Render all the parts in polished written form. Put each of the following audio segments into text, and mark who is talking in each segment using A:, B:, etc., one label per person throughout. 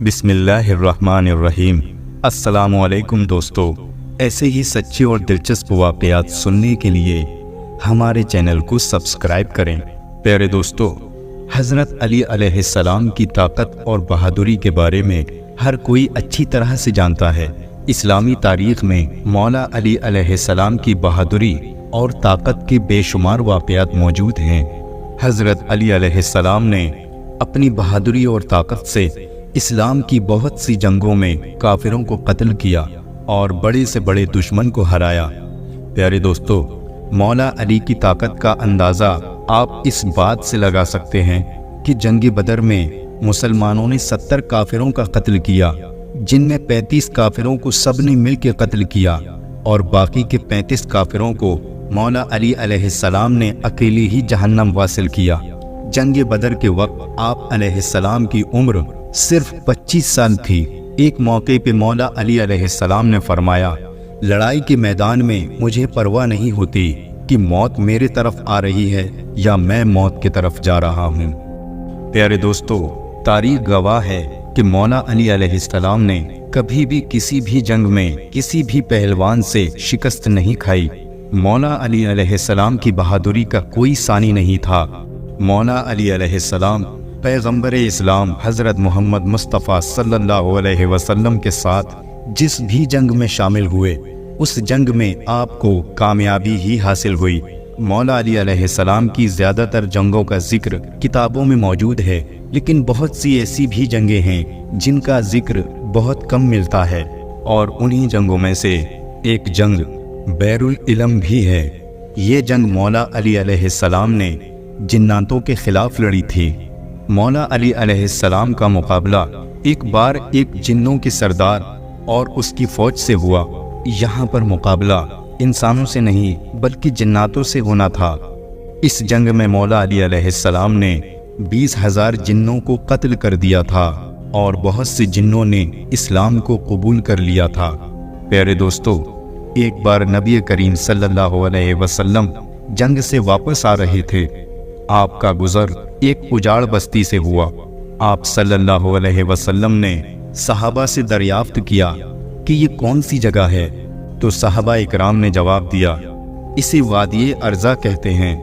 A: بسم اللہ الرحمن الرحیم۔ السلام علیکم دوستو، ایسے ہی سچے اور دلچسپ واقعات سننے کے لیے ہمارے چینل کو سبسکرائب کریں۔ پیارے دوستو، حضرت علی علیہ السلام کی طاقت اور بہادری کے بارے میں ہر کوئی اچھی طرح سے جانتا ہے۔ اسلامی تاریخ میں مولا علی علیہ السلام کی بہادری اور طاقت کے بے شمار واقعات موجود ہیں۔ حضرت علی علیہ السلام نے اپنی بہادری اور طاقت سے اسلام کی بہت سی جنگوں میں کافروں کو قتل کیا اور بڑے سے بڑے دشمن کو ہرایا۔ پیارے دوستو، مولا علی کی طاقت کا اندازہ آپ اس بات سے لگا سکتے ہیں کہ جنگ بدر میں مسلمانوں نے 70 کافروں کا قتل کیا، جن میں 35 کافروں کو سب نے مل کے قتل کیا اور باقی کے 35 کافروں کو مولا علی علیہ السلام نے اکیلے ہی جہنم واصل کیا۔ جنگ بدر کے وقت آپ علیہ السلام کی عمر صرف 25 سال تھی۔ ایک موقع پہ مولا علی علیہ السلام نے فرمایا، لڑائی کے میدان میں مجھے پرواہ نہیں ہوتی کہ موت میرے طرف آ رہی ہے یا میں موت کی طرف جا رہا ہوں۔ پیارے دوستو، تاریخ گواہ ہے کہ مولا علی علیہ السلام نے کبھی بھی کسی بھی جنگ میں کسی بھی پہلوان سے شکست نہیں کھائی۔ مولا علی علیہ السلام کی بہادری کا کوئی ثانی نہیں تھا۔ مولا علی علیہ السلام پیغمبر اسلام حضرت محمد مصطفیٰ صلی اللہ علیہ وسلم کے ساتھ جس بھی جنگ میں شامل ہوئے، اس جنگ میں آپ کو کامیابی ہی حاصل ہوئی۔ مولا علی علیہ السلام کی زیادہ تر جنگوں کا ذکر کتابوں میں موجود ہے، لیکن بہت سی ایسی بھی جنگیں ہیں جن کا ذکر بہت کم ملتا ہے، اور انہی جنگوں میں سے ایک جنگ بیر العلم بھی ہے۔ یہ جنگ مولا علی علیہ السلام نے جناتوں کے خلاف لڑی تھی۔ مولا علی علیہ السلام کا مقابلہ ایک بار ایک جنوں کے سردار اور اس کی فوج سے ہوا۔ یہاں پر مقابلہ انسانوں سے نہیں بلکہ جناتوں سے ہونا تھا۔ اس جنگ میں مولا علی علیہ السلام نے 20,000 جنوں کو قتل کر دیا تھا اور بہت سے جنوں نے اسلام کو قبول کر لیا تھا۔ پیارے دوستو، ایک بار نبی کریم صلی اللہ علیہ وسلم جنگ سے واپس آ رہے تھے۔ آپ کا گزر ایک اجاڑ بستی سے ہوا۔ آپ صلی اللہ علیہ وسلم نے صحابہ سے دریافت کیا کہ یہ کون سی جگہ ہے؟ تو صحابہ اکرام نے جواب دیا، اسے وادی ارزا کہتے ہیں،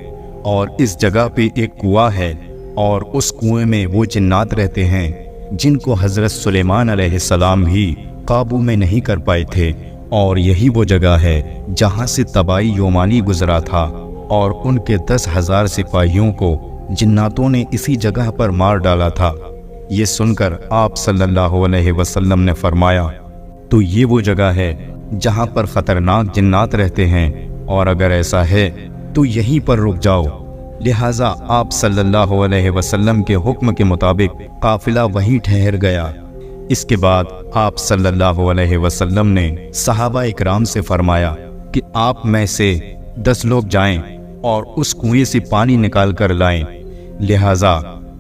A: اور اس جگہ پہ ایک کنواں ہے، اور اس کنویں میں وہ جنات رہتے ہیں جن کو حضرت سلیمان علیہ السلام بھی قابو میں نہیں کر پائے تھے، اور یہی وہ جگہ ہے جہاں سے طبائی یومانی گزرا تھا، اور ان کے 10,000 سپاہیوں کو جناتوں نے اسی جگہ پر مار ڈالا تھا۔ یہ سن کر آپ صلی اللہ علیہ وسلم نے فرمایا، تو یہ وہ جگہ ہے جہاں پر خطرناک جنات رہتے ہیں، اور اگر ایسا ہے تو یہیں پر رک جاؤ۔ لہٰذا آپ صلی اللہ علیہ وسلم کے حکم کے مطابق قافلہ وہیں ٹھہر گیا۔ اس کے بعد آپ صلی اللہ علیہ وسلم نے صحابہ اکرام سے فرمایا کہ آپ میں سے 10 لوگ جائیں اور اس کنویں سے پانی نکال کر لائیں۔ لہٰذا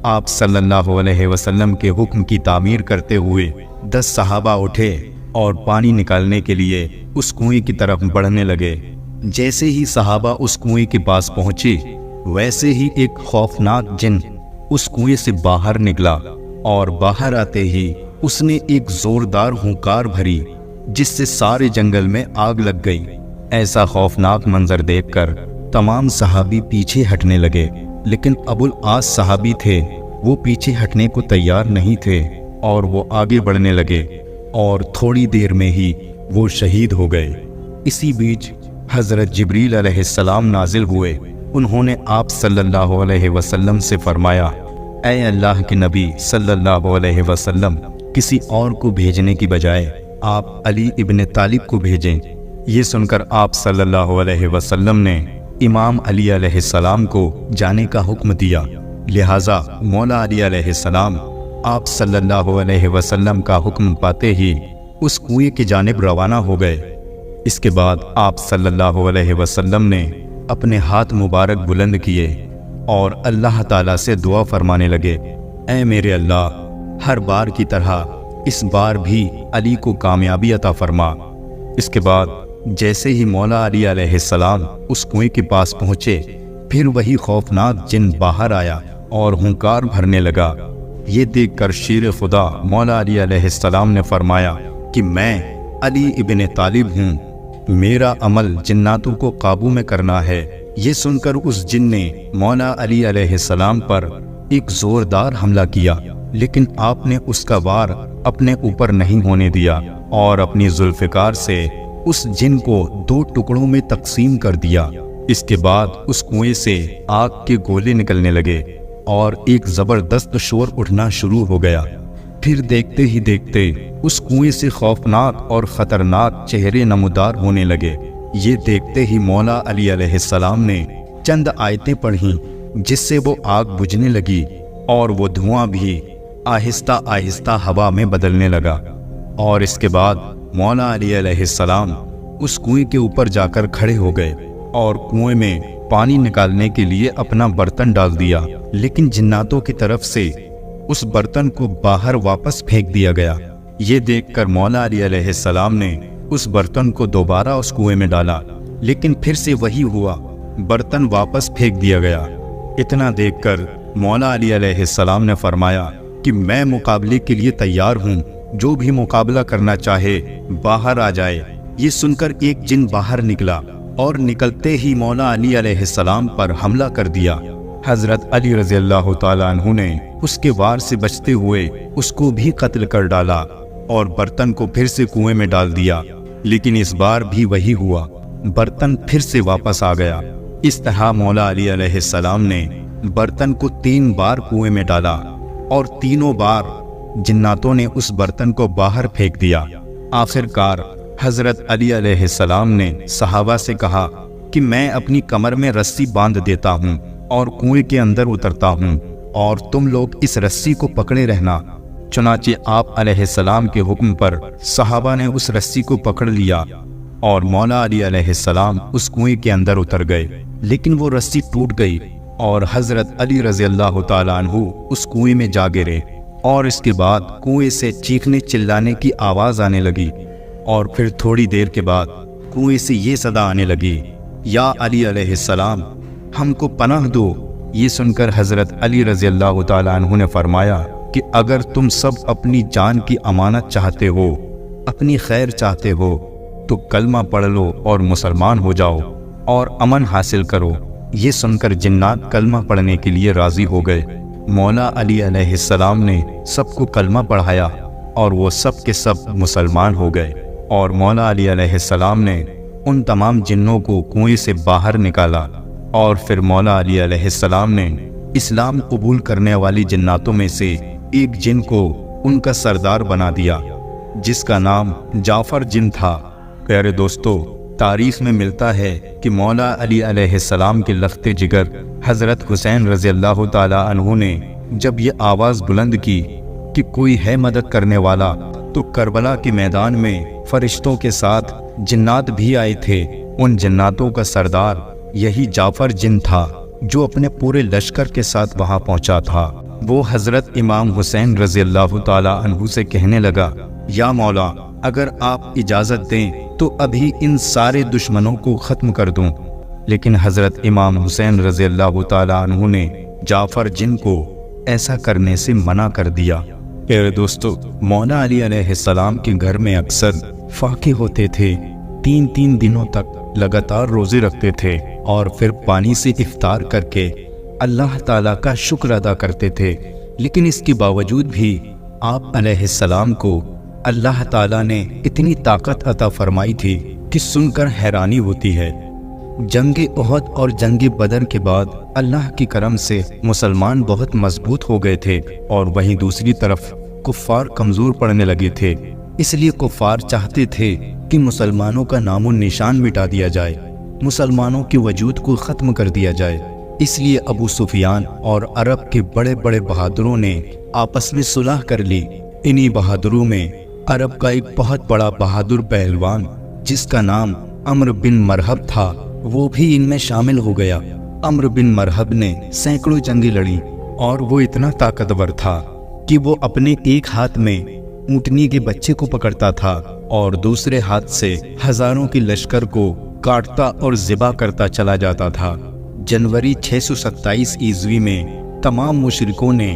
A: آپ صلی اللہ علیہ وسلم کے حکم کی تعمیر کرتے ہوئے 10 صحابہ اٹھے اور پانی نکالنے کے لیے اس کنویں کی طرف بڑھنے لگے۔ جیسے ہی صحابہ اس کنویں کے پاس پہنچے، ویسے ہی ایک خوفناک جن اس کنویں سے باہر نکلا، اور باہر آتے ہی اس نے ایک زوردار ہونکار بھری جس سے سارے جنگل میں آگ لگ گئی۔ ایسا خوفناک منظر دیکھ کر تمام صحابی پیچھے ہٹنے لگے، لیکن ابو العاص صحابی تھے، وہ پیچھے ہٹنے کو تیار نہیں تھے اور وہ آگے بڑھنے لگے، اور تھوڑی دیر میں ہی وہ شہید ہو گئے۔ اسی بیچ حضرت جبریل علیہ السلام نازل ہوئے۔ انہوں نے آپ صلی اللہ علیہ وسلم سے فرمایا، اے اللہ کے نبی صلی اللہ علیہ وسلم، کسی اور کو بھیجنے کی بجائے آپ علی ابن طالب کو بھیجیں۔ یہ سن کر آپ صلی اللہ علیہ وسلم نے امام علی علیہ السلام کو جانے کا حکم دیا۔ لہٰذا مولا علی علیہ السلام آپ صلی اللہ علیہ وسلم کا حکم پاتے ہی اس کنویں کی جانب روانہ ہو گئے۔ اس کے بعد آپ صلی اللہ علیہ وسلم نے اپنے ہاتھ مبارک بلند کیے اور اللہ تعالیٰ سے دعا فرمانے لگے، اے میرے اللہ، ہر بار کی طرح اس بار بھی علی کو کامیابی عطا فرما۔ اس کے بعد جیسے ہی مولا علی علیہ السلام اس کنویں کے پاس پہنچے، پھر وہی خوفناک جن باہر آیا اور ہنکار بھرنے لگا، یہ دیکھ کر شیر خدا مولا علی علیہ السلام نے فرمایا کہ میں علی ابن طالب ہوں، میرا عمل جناتوں کو قابو میں کرنا ہے۔ یہ سن کر اس جن نے مولا علی علیہ السلام پر ایک زوردار حملہ کیا، لیکن آپ نے اس کا وار اپنے اوپر نہیں ہونے دیا اور اپنی ذوالفقار سے اس جن کو 2 ٹکڑوں میں تقسیم کر دیا۔ اس کے بعد اس کنویں سے آگ کے گولے نکلنے لگے اور ایک زبردست شور اٹھنا شروع ہو گیا۔ پھر دیکھتے ہی دیکھتے اس کنویں سے خوفناک اور خطرناک چہرے نمودار ہونے لگے۔ یہ دیکھتے ہی مولا علی علیہ السلام نے چند آیتیں پڑھیں، جس سے وہ آگ بجھنے لگی اور وہ دھواں بھی آہستہ آہستہ ہوا میں بدلنے لگا۔ اور اس کے بعد مولا علی علیہ السلام اس کنویں کے اوپر جا کر کھڑے ہو گئے اور کنویں میں پانی نکالنے کے لیے اپنا برتن ڈال دیا، لیکن جناتوں کی طرف سے اس برتن کو باہر واپس پھینک دیا گیا۔ یہ دیکھ کر مولا علی علیہ السلام نے اس برتن کو دوبارہ اس کنویں میں ڈالا، لیکن پھر سے وہی ہوا، برتن واپس پھینک دیا گیا۔ اتنا دیکھ کر مولا علی علیہ السلام نے فرمایا کہ میں مقابلے کے لیے تیار ہوں، جو بھی مقابلہ کرنا چاہے باہر آ جائے۔ یہ سن کر ایک جن باہر نکلا اور نکلتے ہی مولا علی علیہ السلام پر حملہ کر دیا۔ حضرت علی رضی اللہ تعالیٰ عنہ نے اس کے وار سے بچتے ہوئے اس کو بھی قتل کر ڈالا اور برتن کو پھر سے کنویں میں ڈال دیا، لیکن اس بار بھی وہی ہوا، برتن پھر سے واپس آ گیا۔ اس طرح مولا علی علیہ السلام نے برتن کو 3 بار کنویں میں ڈالا اور تینوں بار جناتوں نے اس برتن کو باہر پھینک دیا۔ آخر کار حضرت علی علیہ السلام نے صحابہ سے کہا کہ میں اپنی کمر میں رسی باندھ دیتا ہوں اور کنویں کے اندر اترتا ہوں، اور تم لوگ اس رسی کو پکڑے رہنا۔ چنانچہ آپ علیہ السلام کے حکم پر صحابہ نے اس رسی کو پکڑ لیا اور مولا علی علیہ السلام اس کنویں کے اندر اتر گئے، لیکن وہ رسی ٹوٹ گئی اور حضرت علی رضی اللہ تعالیٰ عنہ اس کنویں میں جا گرے، اور اس کے بعد کنویں سے چیخنے چلانے کی آواز آنے لگی، اور پھر تھوڑی دیر کے بعد کنویں سے یہ صدا آنے لگی، یا علی علیہ السلام ہم کو پناہ دو۔ یہ سن کر حضرت علی رضی اللہ تعالیٰ عنہ نے فرمایا کہ اگر تم سب اپنی جان کی امانت چاہتے ہو، اپنی خیر چاہتے ہو، تو کلمہ پڑھ لو اور مسلمان ہو جاؤ اور امن حاصل کرو۔ یہ سن کر جنات کلمہ پڑھنے کے لیے راضی ہو گئے۔ مولا علی علیہ السلام نے سب کو کلمہ پڑھایا اور وہ سب کے سب مسلمان ہو گئے، اور مولا علی علیہ السلام نے ان تمام جنوں کو کنویں سے باہر نکالا، اور پھر مولا علی علیہ السلام نے اسلام قبول کرنے والی جناتوں میں سے ایک جن کو ان کا سردار بنا دیا، جس کا نام جعفر جن تھا۔ پیارے دوستو، تاریخ میں ملتا ہے کہ مولا علی علیہ السلام کے لخت جگر حضرت حسین رضی اللہ تعالیٰ عنہ نے جب یہ آواز بلند کی کہ کوئی ہے مدد کرنے والا، تو کربلا کے میدان میں فرشتوں کے ساتھ جنات بھی آئے تھے۔ ان جناتوں کا سردار یہی جعفر جن تھا، جو اپنے پورے لشکر کے ساتھ وہاں پہنچا تھا۔ وہ حضرت امام حسین رضی اللہ تعالیٰ عنہ سے کہنے لگا، یا مولا، اگر آپ اجازت دیں تو ابھی ان سارے دشمنوں کو ختم کر دوں۔ لیکن حضرت امام حسین رضی اللہ تعالیٰ عنہ نے جعفر جن کو ایسا کرنے سے منع کر دیا۔ پیارے دوستو، مولا علی علیہ السلام کے گھر میں اکثر فاقے ہوتے تھے، 3 دنوں تک لگاتار روزے رکھتے تھے، اور پھر پانی سے افطار کر کے اللہ تعالیٰ کا شکر ادا کرتے تھے۔ لیکن اس کے باوجود بھی آپ علیہ السلام کو اللہ تعالیٰ نے اتنی طاقت عطا فرمائی تھی کہ سن کر حیرانی ہوتی ہے۔ جنگ احد اور جنگ بدر کے بعد اللہ کی کرم سے مسلمان بہت مضبوط ہو گئے تھے، اور وہیں دوسری طرف کفار کمزور پڑنے لگے تھے۔ اس لیے کفار چاہتے تھے کہ مسلمانوں کا نام و نشان مٹا دیا جائے، مسلمانوں کے وجود کو ختم کر دیا جائے۔ اس لیے ابو سفیان اور عرب کے بڑے بڑے بہادروں نے آپس میں صلح کر لی۔ انہی بہادروں میں عرب کا ایک بہت بڑا بہادر پہلوان جس کا نام عمرو بن مرحب تھا، وہ بھی ان میں شامل ہو گیا۔ عمرو بن مرحب نے سینکڑوں جنگیں لڑیں، اور وہ اتنا طاقتور تھا کہ وہ اپنے ایک ہاتھ میں اونٹنی کے بچے کو پکڑتا تھا اور دوسرے ہاتھ سے ہزاروں کے لشکر کو کاٹتا اور ذبح کرتا چلا جاتا تھا۔ جنوری 627 عیسوی میں تمام مشرکوں نے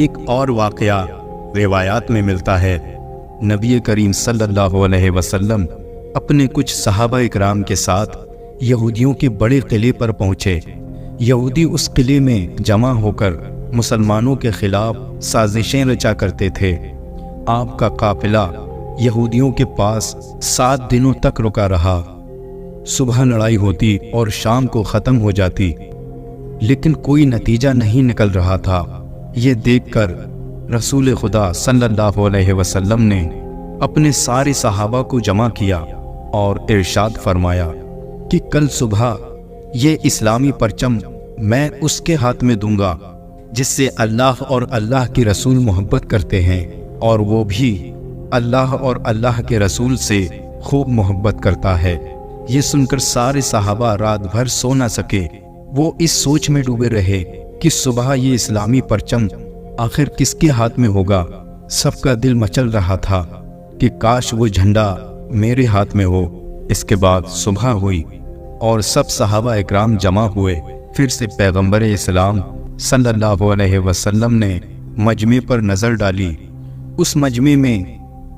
A: ایک اور واقعہ روایات میں ملتا ہے۔ نبی کریم صلی اللہ علیہ وسلم اپنے کچھ صحابہ اکرام کے ساتھ یہودیوں کے بڑے قلعے پر پہنچے۔ یہودی اس قلعے میں جمع ہو کر مسلمانوں کے خلاف سازشیں رچا کرتے تھے۔ آپ کا قافلہ یہودیوں کے پاس 7 دنوں تک رکا رہا۔ صبح لڑائی ہوتی اور شام کو ختم ہو جاتی، لیکن کوئی نتیجہ نہیں نکل رہا تھا۔ یہ دیکھ کر رسول خدا صلی اللہ علیہ وسلم نے اپنے سارے صحابہ کو جمع کیا اور ارشاد فرمایا کہ کل صبح یہ اسلامی پرچم میں اس کے ہاتھ میں دوں گا جس سے اللہ اور اللہ کے رسول محبت کرتے ہیں، اور وہ بھی اللہ اور اللہ کے رسول سے خوب محبت کرتا ہے۔ یہ سن کر سارے صحابہ رات بھر سو نہ سکے۔ وہ اس سوچ میں ڈوبے رہے کہ صبح یہ اسلامی پرچم آخر کس کے ہاتھ میں ہوگا۔ سب کا دل مچل رہا تھا کہ کاش وہ جھنڈا میرے ہاتھ میں ہو۔ اس کے بعد صبح ہوئی اور سب صحابہ اکرام جمع ہوئے۔ پھر سے پیغمبر اسلام صلی اللہ علیہ وسلم نے مجمع پر نظر ڈالی۔ اس مجمع میں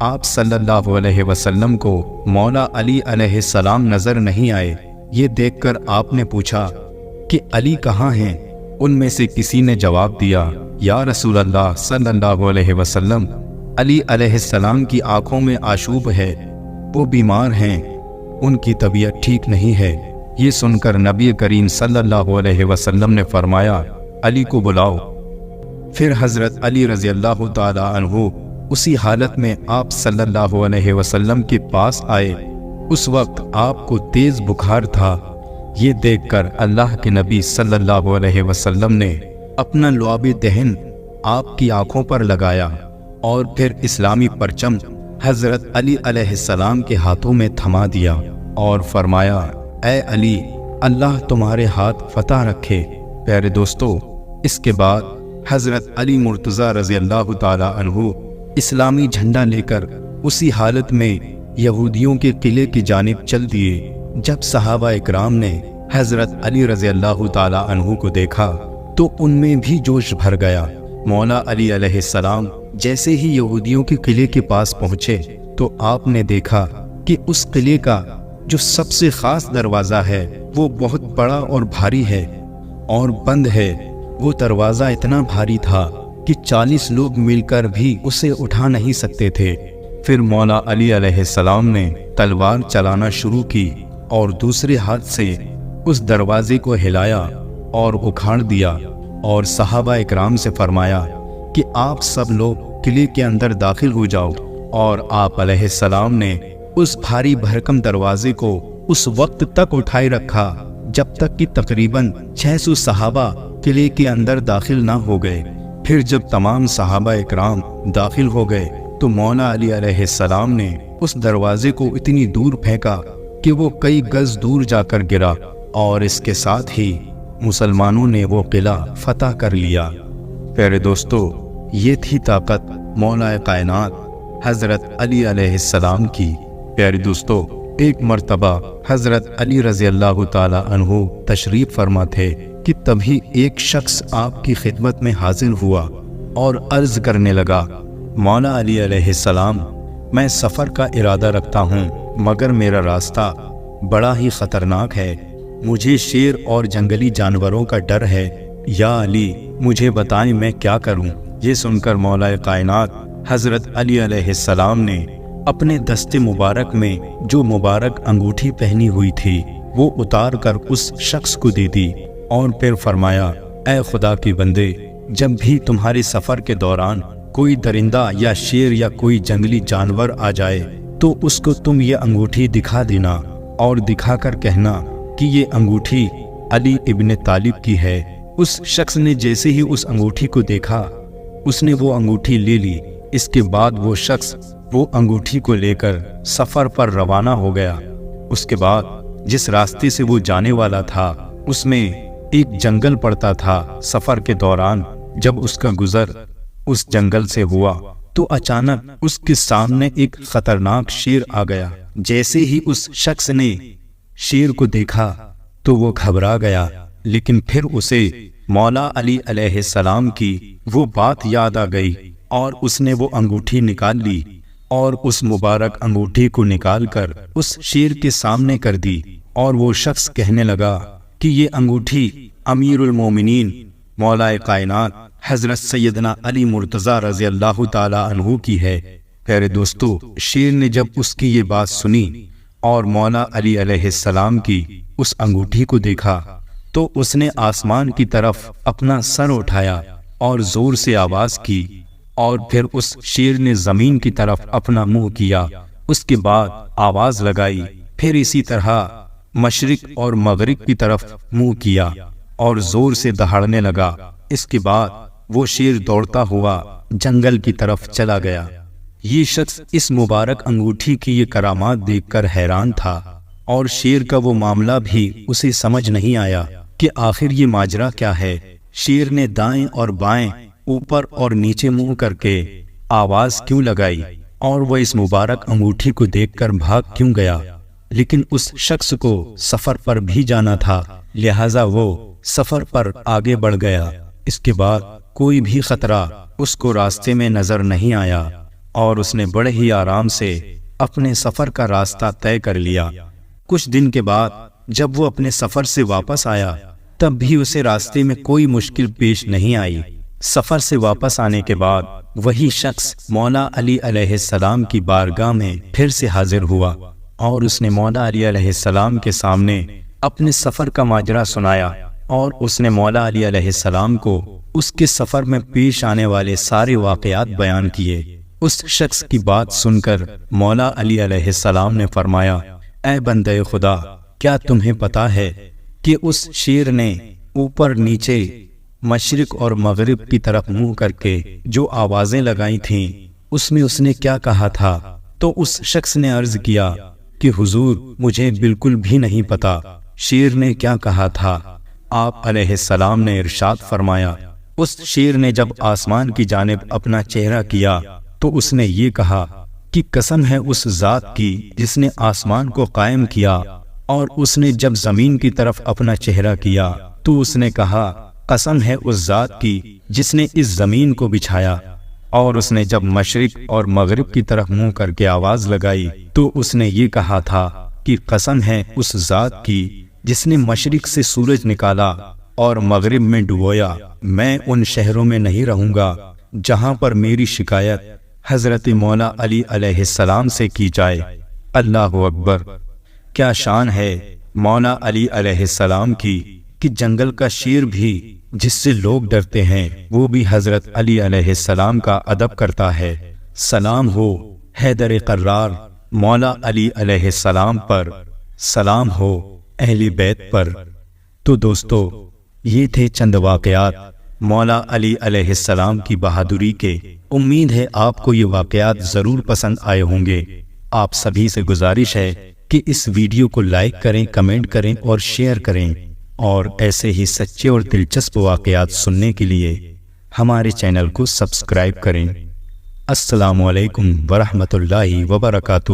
A: آپ صلی اللہ علیہ وسلم کو مولا علی علیہ السلام نظر نہیں آئے۔ یہ دیکھ کر آپ نے پوچھا کہ علی کہاں ہیں؟ ان میں سے کسی نے جواب دیا، یا رسول اللہ صلی اللہ علیہ وسلم، علی علیہ السلام کی آنکھوں میں آشوب ہے، وہ بیمار ہیں، ان کی طبیعت ٹھیک نہیں ہے۔ یہ سن کر نبی کریم صلی اللہ علیہ وسلم نے فرمایا، علی کو بلاؤ۔ پھر حضرت علی رضی اللہ تعالی عنہ اسی حالت میں آپ صلی اللہ علیہ وسلم کے پاس آئے۔ اس وقت آپ کو تیز بخار تھا۔ یہ دیکھ کر اللہ کے نبی صلی اللہ علیہ وسلم نے اپنا لعاب دہن آپ کی آنکھوں پر لگایا اور پھر اسلامی پرچم حضرت علی علیہ السلام کے ہاتھوں میں تھما دیا اور فرمایا، اے علی، اللہ تمہارے ہاتھ فتح رکھے۔ پیارے دوستو، اس کے بعد حضرت علی مرتضیٰ رضی اللہ تعالی عنہ اسلامی جھنڈا لے کر اسی حالت میں یہودیوں کے قلعے کی جانب چل دیے۔ جب صحابہ اکرام نے حضرت علی رضی اللہ تعالی عنہ کو دیکھا تو ان میں بھی جوش بھر گیا۔ مولا علی علیہ السلام جیسے ہی یہودیوں کے قلعے کے پاس پہنچے تو آپ نے دیکھا کہ اس قلعے کا جو سب سے خاص دروازہ ہے وہ بہت بڑا اور بھاری ہے اور بند ہے۔ وہ دروازہ اتنا بھاری تھا کہ 40 لوگ مل کر بھی اسے اٹھا نہیں سکتے تھے۔ پھر مولا علی علیہ السلام نے تلوار چلانا شروع کی اور دوسرے ہاتھ سے اس دروازے کو ہلایا اور اکھاڑ دیا اور صحابہ اکرام سے فرمایا کہ آپ سب لوگ قلعے کے اندر داخل ہو جاؤ۔ اور آپ علیہ السلام نے اس بھاری بھرکم دروازے کو اس وقت تک اٹھائے رکھا جب تک کہ تقریباً 600 صحابہ قلعے کے اندر داخل نہ ہو گئے۔ پھر جب تمام صحابہ اکرام داخل ہو گئے تو مولا علی علیہ السلام نے اس دروازے کو اتنی دور پھینکا کہ وہ کئی گز دور جا کر گرا، اور اس کے ساتھ ہی مسلمانوں نے وہ قلعہ فتح کر لیا۔ پیارے دوستو، یہ تھی طاقت مولا کائنات حضرت علی علیہ السلام کی۔ پیارے دوستو، ایک مرتبہ حضرت علی رضی اللہ تعالی عنہ تشریف فرما تھے کہ تبھی ایک شخص آپ کی خدمت میں حاضر ہوا اور عرض کرنے لگا، مولا علی علیہ السلام، میں سفر کا ارادہ رکھتا ہوں مگر میرا راستہ بڑا ہی خطرناک ہے، مجھے شیر اور جنگلی جانوروں کا ڈر ہے، یا علی مجھے بتائیں میں کیا کروں۔ یہ سن کر مولا کائنات حضرت علی علیہ السلام نے اپنے دست مبارک میں جو مبارک انگوٹھی پہنی ہوئی تھی وہ اتار کر اس شخص کو دے دی اور پھر فرمایا، اے خدا کے بندے، جب بھی تمہارے سفر کے دوران کوئی درندہ یا شیر یا کوئی جنگلی جانور آ جائے تو اس کو تم یہ انگوٹھی دکھا دینا اور دکھا کر کہنا کہ یہ انگوٹھی علی ابن طالب کی ہے۔ اس شخص نے جیسے ہی اس انگوٹھی کو دیکھا اس نے وہ انگوٹھی لے لی۔ اس کے بعد وہ شخص وہ انگوٹھی کو لے کر سفر پر روانہ ہو گیا۔ اس کے بعد جس راستے سے وہ جانے والا تھا اس میں ایک جنگل پڑتا تھا۔ سفر کے دوران جب اس کا گزر اس جنگل سے ہوا تو اچانک اس کے سامنے ایک خطرناک شیر آ گیا۔ جیسے ہی اس شخص نے شیر کو دیکھا تو وہ گھبرا گیا، لیکن پھر اسے مولا علی علیہ السلام کی وہ بات یاد آ گئی اور اس نے وہ انگوٹھی نکال لی اور اس مبارک انگوٹھی کو نکال کر اس شیر کے سامنے کر دی، اور وہ شخص کہنے لگا کہ یہ انگوٹھی امیر المومنین مولا کائنات حضرت سیدنا علی مرتضیٰ رضی اللہ تعالی عنہ کی ہے۔ پیارے دوستو، شیر نے جب اس کی یہ بات سنی اور مولا علی علیہ السلام کی اس انگوٹھی کو دیکھا تو اس نے آسمان کی طرف اپنا سر اٹھایا اور زور سے آواز کی، اور پھر اس شیر نے زمین کی طرف اپنا منہ کیا، اس کے بعد آواز لگائی، پھر اسی طرح مشرق اور مغرب کی طرف منہ کیا اور زور سے دہاڑنے لگا۔ اس کے بعد وہ شیر دوڑتا ہوا جنگل کی طرف چلا گیا۔ یہ شخص اس مبارک انگوٹھی کی یہ کرامات دیکھ کر حیران تھا، اور شیر کا وہ معاملہ بھی اسے سمجھ نہیں آیا کہ آخر یہ ماجرا کیا ہے۔ شیر نے دائیں اور بائیں، اوپر اور نیچے منہ کر کے آواز کیوں لگائی، اور وہ اس مبارک انگوٹھی کو دیکھ کر بھاگ کیوں گیا؟ لیکن اس شخص کو سفر پر بھی جانا تھا، لہذا وہ سفر پر آگے بڑھ گیا۔ اس کے بعد کوئی بھی خطرہ اس کو راستے میں نظر نہیں آیا، اور اس نے بڑے ہی آرام سے اپنے سفر کا راستہ طے کر لیا۔ کچھ دن کے بعد جب وہ اپنے سفر سے واپس آیا تب بھی اسے راستے میں کوئی مشکل پیش نہیں آئی۔ سفر سے واپس آنے کے بعد وہی شخص مولا علی علیہ السلام کی بارگاہ میں پھر سے حاضر ہوا، اور اس نے مولا علی علیہ السلام کے سامنے اپنے سفر کا ماجرا سنایا، اور اس نے مولا علی علیہ السلام کو اس کے سفر میں پیش آنے والے سارے واقعات بیان کیے۔ اس شخص کی بات سن کر مولا علی علیہ السلام نے فرمایا، اے بندے خدا، کیا تمہیں پتا ہے کہ اس شیر نے اوپر نیچے مشرق اور مغرب کی طرف منہ کر کے جو آوازیں لگائی تھیں اس میں اس نے کیا کہا تھا؟ تو اس شخص نے عرض کیا کہ حضور، مجھے بالکل بھی نہیں پتا شیر نے کیا کہا تھا۔ آپ علیہ السلام نے ارشاد فرمایا، اس شیر نے جب آسمان کی جانب اپنا چہرہ کیا تو اس نے یہ کہا کہ قسم ہے اس ذات کی جس نے آسمان کو قائم کیا، اور اس نے جب زمین کی طرف اپنا چہرہ کیا تو اس نے کہا قسم ہے اس ذات کی جس نے اس زمین کو بچھایا، اور اس نے جب مشرق اور مغرب کی طرف منہ کر کے آواز لگائی تو اس نے یہ کہا تھا کہ قسم ہے اس ذات کی جس نے مشرق سے سورج نکالا اور مغرب میں ڈبویا، میں ان شہروں میں نہیں رہوں گا جہاں پر میری شکایت حضرت مولا علی علیہ السلام سے کی جائے۔ اللہ اکبر! کیا شان ہے مولا علی علیہ السلام کی کہ جنگل کا شیر بھی جس سے لوگ ڈرتے ہیں وہ بھی حضرت علی علیہ السلام کا ادب کرتا ہے۔ سلام ہو حیدر قرار مولا علی علیہ السلام پر، سلام ہو اہل بیت پر۔ تو دوستو، یہ تھے چند واقعات مولا علی علیہ السلام کی بہادری کے۔ امید ہے آپ کو یہ واقعات ضرور پسند آئے ہوں گے۔ آپ سبھی سے گزارش ہے کہ اس ویڈیو کو لائک کریں، کمنٹ کریں اور شیئر کریں، اور ایسے ہی سچے اور دلچسپ واقعات سننے کے لیے ہمارے چینل کو سبسکرائب کریں۔ السلام علیکم ورحمۃ اللہ وبرکاتہ۔